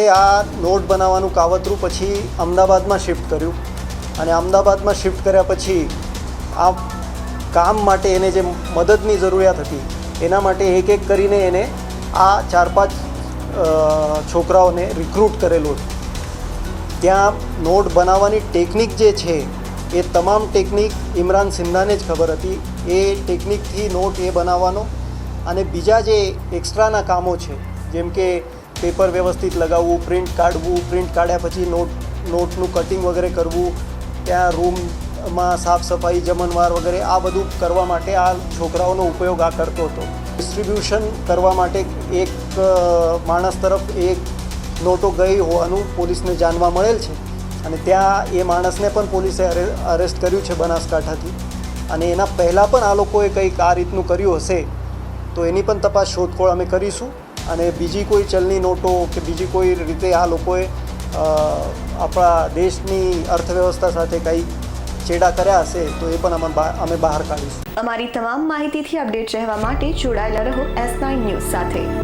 આ નોટ બનાવવાનું કાવતરું પછી અમદાવાદમાં શિફ્ટ કર્યું અને અમદાવાદમાં શિફ્ટ કર્યા પછી આ કામ માટે એને જે મદદની જરૂરિયાત હતી એના માટે એક એક કરીને એને આ 4-5 છોકરાઓને રિક્રૂટ કરેલું હતું। ત્યાં નોટ બનાવવાની ટેકનિક જે છે એ તમામ ટેકનિક ઇમરાન સિંધાને જ ખબર હતી। એ ટેકનિકથી નોટ એ બનાવવાનો અને બીજા જે એક્સ્ટ્રાના કામો છે જેમ કે પેપર વ્યવસ્થિત લગાવવું, પ્રિન્ટ કાઢવું, પ્રિન્ટ કાઢ્યા પછી નોટનું કટિંગ વગેરે કરવું, ત્યાં રૂમમાં સાફ સફાઈ, જમણવાર વગેરે આ બધું કરવા માટે આ છોકરાઓનો ઉપયોગ આ કરતો હતો। ડિસ્ટ્રીબ્યુશન કરવા માટે એક માણસ તરફ એક નોટો ગઈ હોવાનું પોલીસને જાણવા મળેલ છે અને ત્યાં એ માણસને પણ પોલીસે અરેસ્ટ કર્યું છે બનાસકાંઠાથી અને એના પહેલાં પણ આ લોકોએ કંઈક આ રીતનું કર્યું હશે તો એની પણ તપાસ શોધખોળ અમે કરીશું અને બીજી કોઈ ચલણી નોટો કે બીજી કોઈ રીતે આ લોકોએ આપણા દેશની અર્થવ્યવસ્થા સાથે કંઈ ચેડા કર્યા હશે તો એ પણ અમે બહાર કાઢીશું। અમારી તમામ માહિતીથી અપડેટ રહેવા માટે જોડાયેલા રહો S9 ન્યૂઝ સાથે।